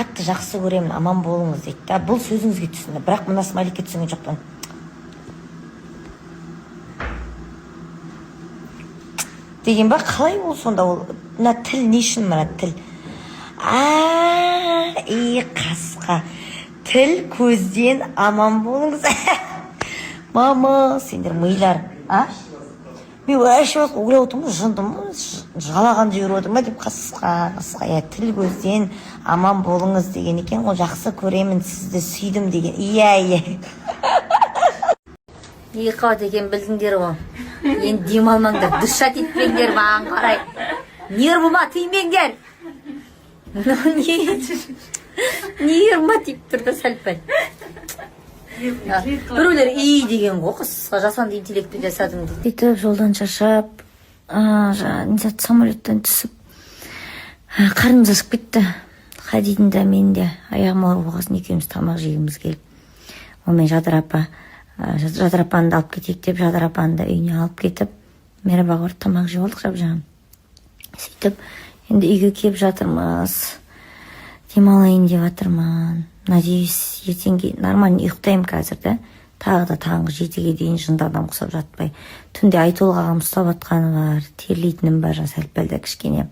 қатты жақсы көремін, аман болыңыз дейді да. Бұл сөзіңізге түсінді, бірақ мына смайликке түсінген жоқпын. Деген ба, қалай ол сонда ол? Мына тіл не үшін мына тіл? Қасқа. Тіл көзден аман болыңыз. Мама, сендер милар. Мен әшіп ойлап отырмын, жындым, жалағанды жүріп отырмын деп қасқа. Тіл көзден аман болыңыз деген екен, ол жақсы көремін, сізді сүйдім деген. Иә. Қауат екен білдіңдер ғой. Енді дем алмаңдар, дұшат етпеңдер маған қарай. Нервыма тимеңдер. Нервыма тиіп тұрды сәл-пәл. Біреулер деген ғой, қысқа жасанды интеллектті жасадың дейді. Сөйтіп жолдан шаршап, самолеттен түсіп, қарнымыз ашып кетті. Хадидің да мен де аяғым ауыр болғасын екеуміз тамақ жегіміз келіп. Онымен Жадыр апаны алып кетейік деп, Жадыр апаны да үйіне алып кетіп, Мерабаға барып тамақ жеп алдық жап-жағын. Сөйтіп, енді үйге келіп жатырмыз. Демалайын деп жатырмын. Надеюсь, ертеңге нормально ұйықтаймын қазір да. Тағы да таңғы 7-ге дейін жындардан құсап жатпай. Түнде Айтол ағам ұстап атқаны бар, терлейтінім бар, сәл-пәл кішкене.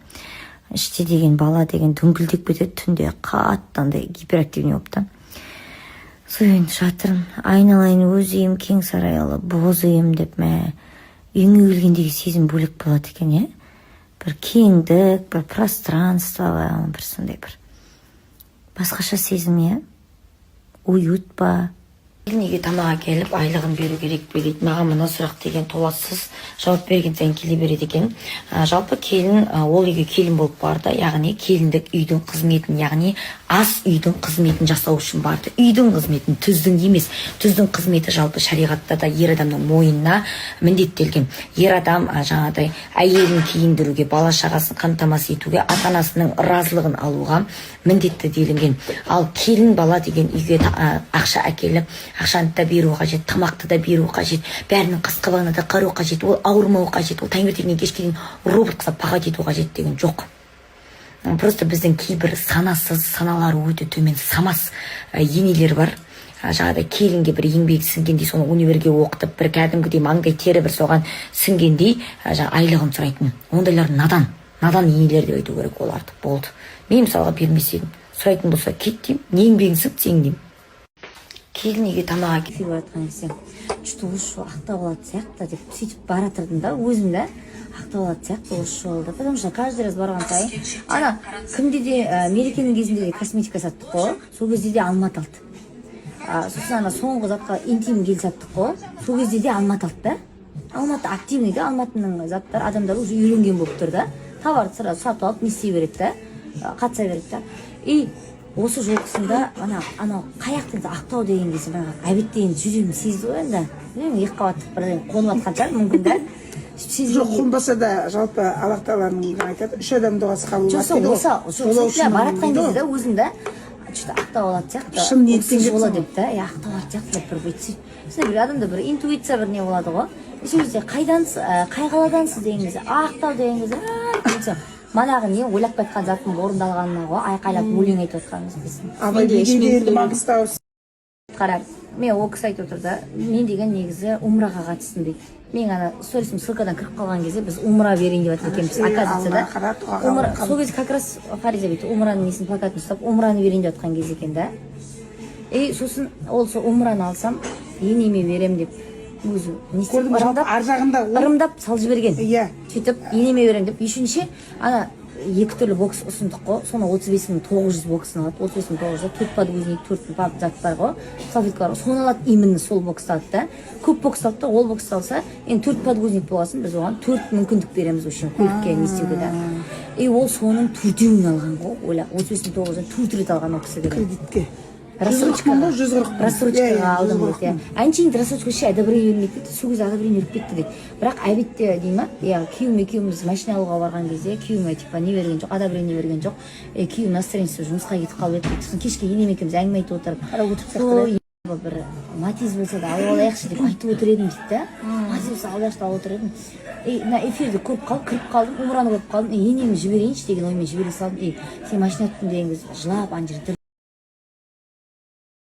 Іште деген бала деген дүңкілдеп кетеді, түнде қаттандай гиперактивный болыпты. Соен жатырмын, айналайын өз үйім кең сарайлы, боз үйім деп үйіңе келгендегі сезім бөлек болады екен, бір кеңдік, бір пространство, бір сондай бір басқаша сезім, уют па. Неге тамаға келіп айлығын беру керек пе дейді. Маған мына сұрақ деген толассыз жауап берген сайын келе береді екен. Жалпы келін ол үйге келін болып барды, яғни келіндік үйдің қызметін, яғни ас үйдің қызметін жасау үшін барды. Үйдің қызметін, түздің емес. Түздің қызметі жалпы шариғатта да ер адамның мойнына міндеттелген. Ер адам жаңағыдай әйелін киіндіруге, бала шағасын қамтамасыз етуге, ата-анасының разылығын алуға міндетті делінген. Ал келін бала деген үйге ақша әкеліп, ақшаны да беру қажет, тамақты да беру қажет, бәрінің қас-қабағына да қарау қажет, ол ауырмау қажет, ол таңертеңнен кешке дейін робот қылып пағат ету қажет деген жоқ. Просто біздің кейбір санасыз, саналары өте төмен самас енелер бар. Жаңағыдай келінге бір еңбек сіңгендей, соны универге оқытып, бір кәдімгідей маңдай тері бір соған сіңгендей айлығын сұрайтын. Ондайлар надан енелер деп айту керек, ол артық болды. Мен мысалға бермес едім. Сұрайтын болса кет деймін, не еңбегің сең деймін. Келін үйге тамаға кетіп жатқан кезде что осы ақтап алады сияқты деп сөйтіп бара тұрдым да, өзім де ақтап алады сияқты осы жолда, потому что каждый раз барған сайын ана кімде де мерекенің кезінде де косметика саттық қой, сол кезде де алмат алды. Сосын ана соңғы затқа интим гель саттық қой, сол кезде де алмат алды да. Алматы активный да, алматының заттар адамдар уже үйренген болып тұр да. Товарды сразу сатып алып не істей береді да, қатыса береді да. И осы жолқысында анау қаяқтың ақтау деген кезде әбет деген жүрегім сезді ғой енді. Екі қабаттық бір қонып жатқан шығар мүмкін да. Жоқ, қонбаса да жалпы Аллах тағаланың айтады, 3 адам дұғасы қабыл болады. Жоқ, баратқан кезде өзім де что-то ақтап алады сияқты. Шын ниеттен кетсің болады деп та, ақтап алады сияқты бір бүйтсе. Бір адамда бір интуиция бір не болады ғой. Сөйтсе қайдансыз, қай қаладансыз деген кезде, ақтау деген кезде, манағы не ойлап қайтқан заттың орындалғанына ғой, айқайлап өлең айтып отқанымыз біздің. Абай бегедерді Маңғыстау. Қарап, мен ол кісі айтып отыр да, мен деген негізі умраға қатыстым дейді. Мен ана сторисім ссылкадан кіріп қалған кезде біз умра берейін деп жатыр екенбіз, оказывается да. Сол кезде как раз Фариза бейті умраның несін плакатын ұстап, умраны берейін деп жатқан кезде екен да. И сосын ол сол умраны алсам, енеме берем деп өзі ырымдап салып жіберген. Сөйтіп енеме берем деп, үшінші ана екі түрлі бокс ұсындық қой, соны 35.900 боксын алады, 35.900, 4 подгузник, 4 зат бар ғой, салфетка бар ғой, соны алады, именно сол боксты алды да. Көп бокс алды да, ол боксты алса, енді 4 подгузник болғасын, біз оған 4 мүмкіндік береміз үшін, көлікке не істеуге да. И ол соның 4-еуін алған ғой, ойла, 35.900-дан 4 рет алған ол кісі кредитке. Рассрочкаға алдым дейді. Әншейін рассрочка ше одобрение бермейді дейді, сол кезде одобрение беріп кетті дейді. Бірақ әбетте дей ма, күйеуім екеуміз машина алуға барған кезде күйеуіме типа не берген жоқ, одобрение берген жоқ. Күйеуім настроениесі жұмысқа кетіп қалып еді. Сосын кешке енем екеуміз әңгіме айтып отырып, бір Матиз болса да алып алайықшы деп айтып отыр едім дейді да. Матиз болса алайықшы алып отыр едім. Мына эфирді көріп қалып, кіріп қалдым, умраны көріп қалдым. Енемді жіберейінші деген оймен жібере салдым. Сен машина жаттың деген кезде жылап ана жерде